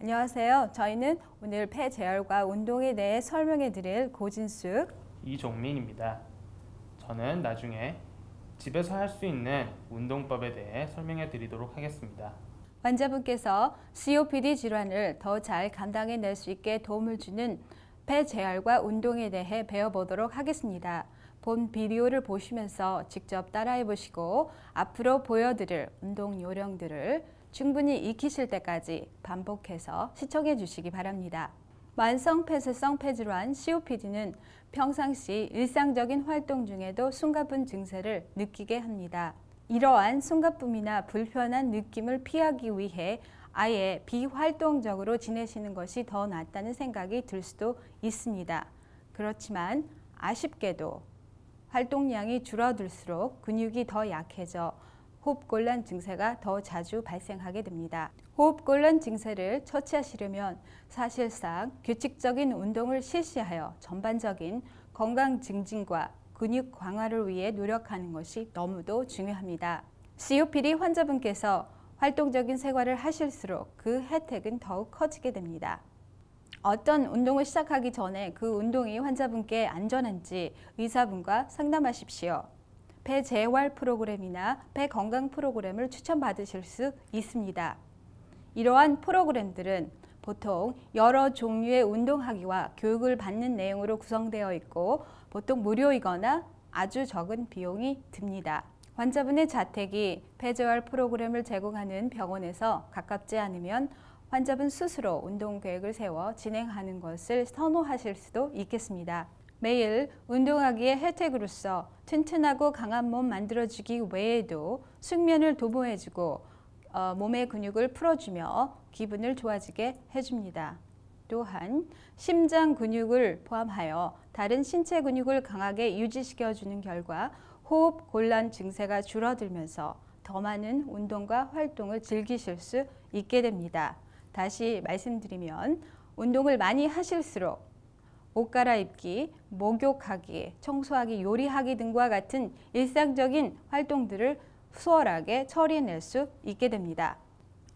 안녕하세요. 저희는 오늘 폐 제열과 운동에 대해 설명해 드릴 고진숙, 이종민입니다. 저는 나중에 집에서 할 수 있는 운동법에 대해 설명해 드리도록 하겠습니다. 환자분께서 COPD 질환을 더 잘 감당해 낼 수 있게 도움을 주는 폐 제열과 운동에 대해 배워보도록 하겠습니다. 본 비디오를 보시면서 직접 따라해 보시고 앞으로 보여드릴 운동 요령들을 충분히 익히실 때까지 반복해서 시청해 주시기 바랍니다. 만성 폐쇄성 폐질환 COPD는 평상시 일상적인 활동 중에도 숨가쁜 증세를 느끼게 합니다. 이러한 숨가쁨이나 불편한 느낌을 피하기 위해 아예 비활동적으로 지내시는 것이 더 낫다는 생각이 들 수도 있습니다. 그렇지만 아쉽게도 활동량이 줄어들수록 근육이 더 약해져 호흡곤란 증세가 더 자주 발생하게 됩니다. 호흡곤란 증세를 처치하시려면 사실상 규칙적인 운동을 실시하여 전반적인 건강 증진과 근육 강화를 위해 노력하는 것이 너무도 중요합니다. COPD 환자분께서 활동적인 생활을 하실수록 그 혜택은 더욱 커지게 됩니다. 어떤 운동을 시작하기 전에 그 운동이 환자분께 안전한지 의사분과 상담하십시오. 폐 재활 프로그램이나 폐 건강 프로그램을 추천받으실 수 있습니다. 이러한 프로그램들은 보통 여러 종류의 운동하기와 교육을 받는 내용으로 구성되어 있고 보통 무료이거나 아주 적은 비용이 듭니다. 환자분의 자택이 폐 재활 프로그램을 제공하는 병원에서 가깝지 않으면 환자분 스스로 운동 계획을 세워 진행하는 것을 선호하실 수도 있겠습니다. 매일 운동하기의 혜택으로서 튼튼하고 강한 몸 만들어주기 외에도 숙면을 도모해주고 몸의 근육을 풀어주며 기분을 좋아지게 해줍니다. 또한 심장 근육을 포함하여 다른 신체 근육을 강하게 유지시켜주는 결과 호흡 곤란 증세가 줄어들면서 더 많은 운동과 활동을 즐기실 수 있게 됩니다. 다시 말씀드리면 운동을 많이 하실수록 옷 갈아입기, 목욕하기, 청소하기, 요리하기 등과 같은 일상적인 활동들을 수월하게 처리해낼 수 있게 됩니다.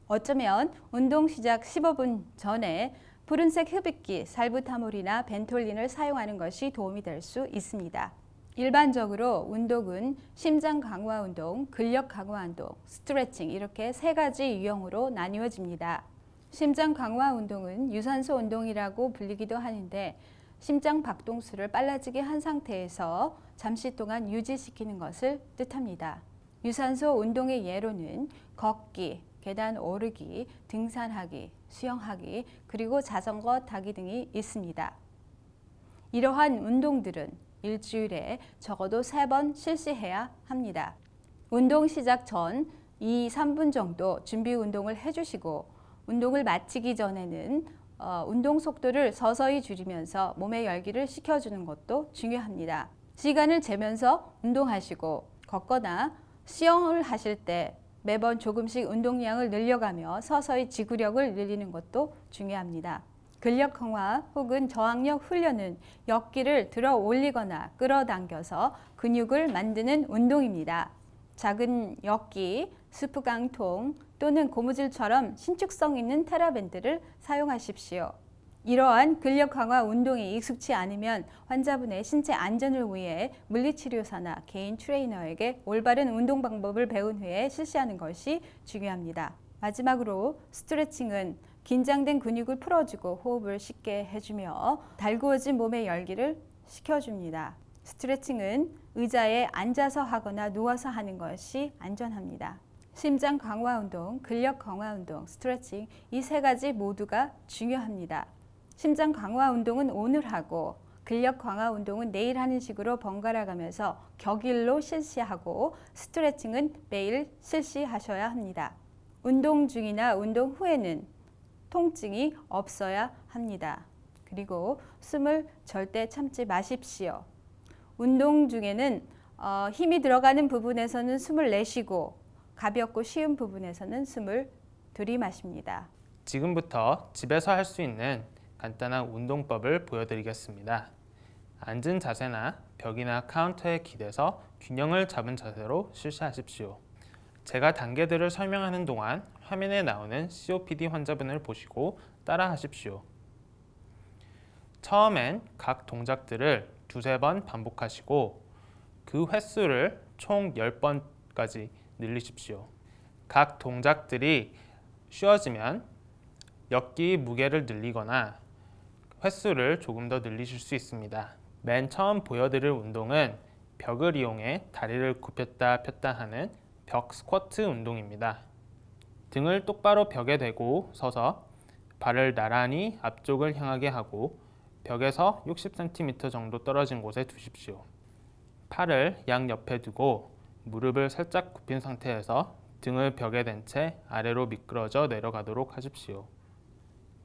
어쩌면 운동 시작 15분 전에 푸른색 흡입기, 살부타몰이나 벤톨린을 사용하는 것이 도움이 될 수 있습니다. 일반적으로 운동은 심장 강화 운동, 근력 강화 운동, 스트레칭 이렇게 세 가지 유형으로 나뉘어집니다. 심장 강화 운동은 유산소 운동이라고 불리기도 하는데 심장 박동수를 빨라지게 한 상태에서 잠시 동안 유지시키는 것을 뜻합니다. 유산소 운동의 예로는 걷기, 계단 오르기, 등산하기, 수영하기, 그리고 자전거 타기 등이 있습니다. 이러한 운동들은 일주일에 적어도 3번 실시해야 합니다. 운동 시작 전 2, 3분 정도 준비 운동을 해주시고 운동을 마치기 전에는 운동 속도를 서서히 줄이면서 몸의 열기를 식혀주는 것도 중요합니다. 시간을 재면서 운동하시고 걷거나 수영을 하실 때 매번 조금씩 운동량을 늘려가며 서서히 지구력을 늘리는 것도 중요합니다. 근력 강화 혹은 저항력 훈련은 역기를 들어 올리거나 끌어당겨서 근육을 만드는 운동입니다. 작은 역기, 스프깡통 또는 고무줄처럼 신축성 있는 테라밴드를 사용하십시오. 이러한 근력 강화 운동이 익숙치 않으면 환자분의 신체 안전을 위해 물리치료사나 개인 트레이너에게 올바른 운동 방법을 배운 후에 실시하는 것이 중요합니다. 마지막으로 스트레칭은 긴장된 근육을 풀어주고 호흡을 쉽게 해주며 달구어진 몸의 열기를 식혀줍니다. 스트레칭은 의자에 앉아서 하거나 누워서 하는 것이 안전합니다. 심장 강화 운동, 근력 강화 운동, 스트레칭 이 세 가지 모두가 중요합니다. 심장 강화 운동은 오늘 하고 근력 강화 운동은 내일 하는 식으로 번갈아 가면서 격일로 실시하고 스트레칭은 매일 실시하셔야 합니다. 운동 중이나 운동 후에는 통증이 없어야 합니다. 그리고 숨을 절대 참지 마십시오. 운동 중에는 힘이 들어가는 부분에서는 숨을 내쉬고 가볍고 쉬운 부분에서는 숨을 들이마십니다. 지금부터 집에서 할 수 있는 간단한 운동법을 보여드리겠습니다. 앉은 자세나 벽이나 카운터에 기대서 균형을 잡은 자세로 실시하십시오. 제가 단계들을 설명하는 동안 화면에 나오는 COPD 환자분을 보시고 따라 하십시오. 처음엔 각 동작들을 두세 번 반복하시고 그 횟수를 총 10번까지 늘리십시오. 각 동작들이 쉬워지면 역기 무게를 늘리거나 횟수를 조금 더 늘리실 수 있습니다. 맨 처음 보여드릴 운동은 벽을 이용해 다리를 굽혔다 폈다 하는 벽 스쿼트 운동입니다. 등을 똑바로 벽에 대고 서서 발을 나란히 앞쪽을 향하게 하고 벽에서 60cm 정도 떨어진 곳에 두십시오. 팔을 양옆에 두고 무릎을 살짝 굽힌 상태에서 등을 벽에 댄 채 아래로 미끄러져 내려가도록 하십시오.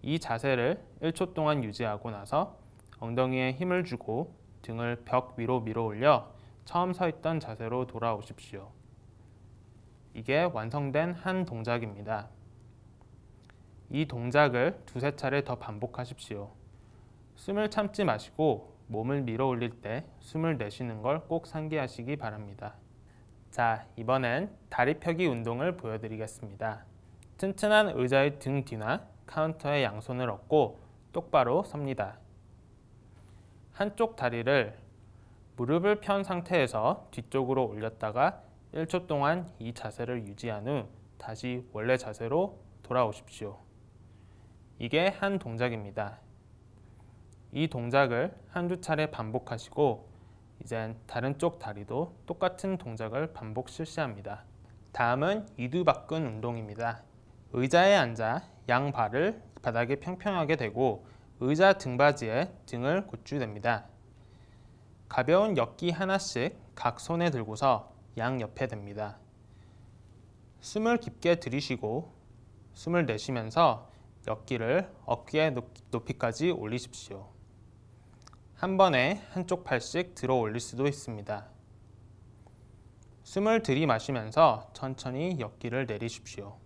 이 자세를 1초 동안 유지하고 나서 엉덩이에 힘을 주고 등을 벽 위로 밀어 올려 처음 서 있던 자세로 돌아오십시오. 이게 완성된 한 동작입니다. 이 동작을 두세 차례 더 반복하십시오. 숨을 참지 마시고 몸을 밀어 올릴 때 숨을 내쉬는 걸 꼭 상기하시기 바랍니다. 자, 이번엔 다리 펴기 운동을 보여드리겠습니다. 튼튼한 의자의 등 뒤나 카운터에 양손을 얹고 똑바로 섭니다. 한쪽 다리를 무릎을 편 상태에서 뒤쪽으로 올렸다가 1초 동안 이 자세를 유지한 후 다시 원래 자세로 돌아오십시오. 이게 한 동작입니다. 이 동작을 한두 차례 반복하시고 이젠 다른 쪽 다리도 똑같은 동작을 반복 실시합니다. 다음은 이두박근 운동입니다. 의자에 앉아 양발을 바닥에 평평하게 대고 의자 등받이에 등을 고추댑니다. 가벼운 역기 하나씩 각 손에 들고서 양옆에 댑니다. 숨을 깊게 들이쉬고 숨을 내쉬면서 역기를 어깨 높이까지 올리십시오. 한 번에 한쪽 팔씩 들어 올릴 수도 있습니다. 숨을 들이마시면서 천천히 역기를 내리십시오.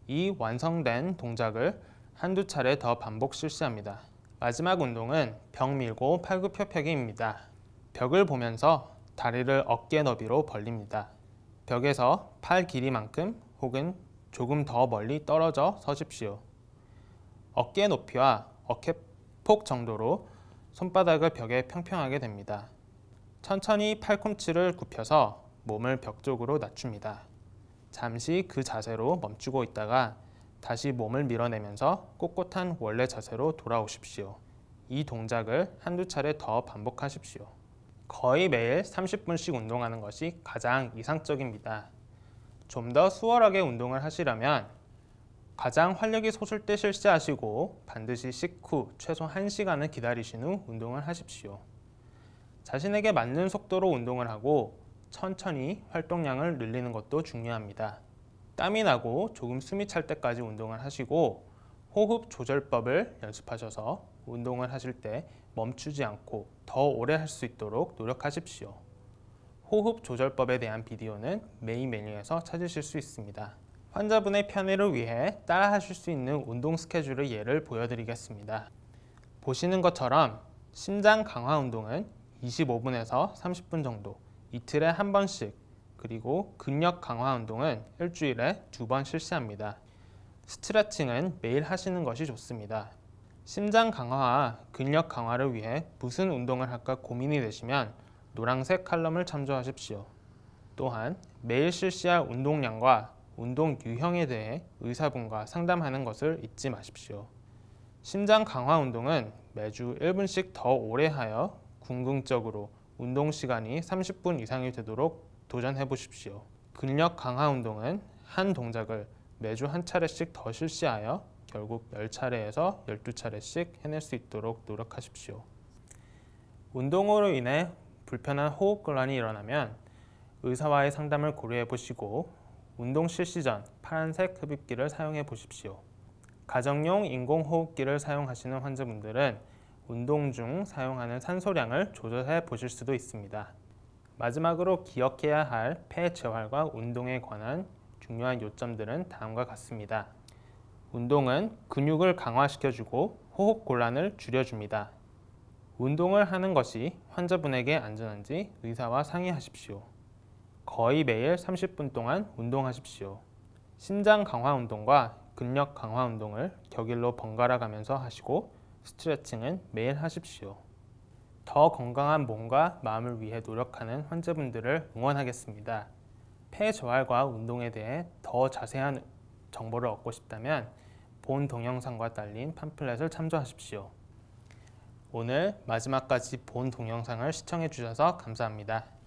이 완성된 동작을 한두 차례 더 반복 실시합니다. 마지막 운동은 벽 밀고 팔굽혀펴기입니다. 벽을 보면서 다리를 어깨 너비로 벌립니다. 벽에서 팔 길이만큼 혹은 조금 더 멀리 떨어져 서십시오. 어깨 높이와 어깨폭 정도로 손바닥을 벽에 평평하게 댑니다. 천천히 팔꿈치를 굽혀서 몸을 벽 쪽으로 낮춥니다. 잠시 그 자세로 멈추고 있다가 다시 몸을 밀어내면서 꼿꼿한 원래 자세로 돌아오십시오. 이 동작을 한두 차례 더 반복하십시오. 거의 매일 30분씩 운동하는 것이 가장 이상적입니다. 좀 더 수월하게 운동을 하시려면 가장 활력이 솟을 때 실시하시고 반드시 식후 최소 1시간을 기다리신 후 운동을 하십시오. 자신에게 맞는 속도로 운동을 하고 천천히 활동량을 늘리는 것도 중요합니다. 땀이 나고 조금 숨이 찰 때까지 운동을 하시고 호흡 조절법을 연습하셔서 운동을 하실 때 멈추지 않고 더 오래 할 수 있도록 노력하십시오. 호흡 조절법에 대한 비디오는 메인 메뉴에서 찾으실 수 있습니다. 환자분의 편의를 위해 따라 하실 수 있는 운동 스케줄의 예를 보여드리겠습니다. 보시는 것처럼 심장 강화 운동은 25분에서 30분 정도, 이틀에 한 번씩, 그리고 근력 강화 운동은 일주일에 2번 실시합니다. 스트레칭은 매일 하시는 것이 좋습니다. 심장 강화와 근력 강화를 위해 무슨 운동을 할까 고민이 되시면 노란색 칼럼을 참조하십시오. 또한 매일 실시할 운동량과 운동 유형에 대해 의사분과 상담하는 것을 잊지 마십시오. 심장 강화 운동은 매주 1분씩 더 오래 하여 궁극적으로 운동 시간이 30분 이상이 되도록 도전해 보십시오. 근력 강화 운동은 한 동작을 매주 한 차례씩 더 실시하여 결국 10차례에서 12차례씩 해낼 수 있도록 노력하십시오. 운동으로 인해 불편한 호흡곤란이 일어나면 의사와의 상담을 고려해 보시고 운동 실시 전 파란색 흡입기를 사용해 보십시오. 가정용 인공호흡기를 사용하시는 환자분들은 운동 중 사용하는 산소량을 조절해 보실 수도 있습니다. 마지막으로 기억해야 할 폐 재활과 운동에 관한 중요한 요점들은 다음과 같습니다. 운동은 근육을 강화시켜주고 호흡 곤란을 줄여줍니다. 운동을 하는 것이 환자분에게 안전한지 의사와 상의하십시오. 거의 매일 30분 동안 운동하십시오. 심장 강화 운동과 근력 강화 운동을 격일로 번갈아 가면서 하시고 스트레칭은 매일 하십시오. 더 건강한 몸과 마음을 위해 노력하는 환자분들을 응원하겠습니다. 폐 재활과 운동에 대해 더 자세한 정보를 얻고 싶다면 본 동영상과 딸린 팜플렛을 참조하십시오. 오늘 마지막까지 본 동영상을 시청해 주셔서 감사합니다.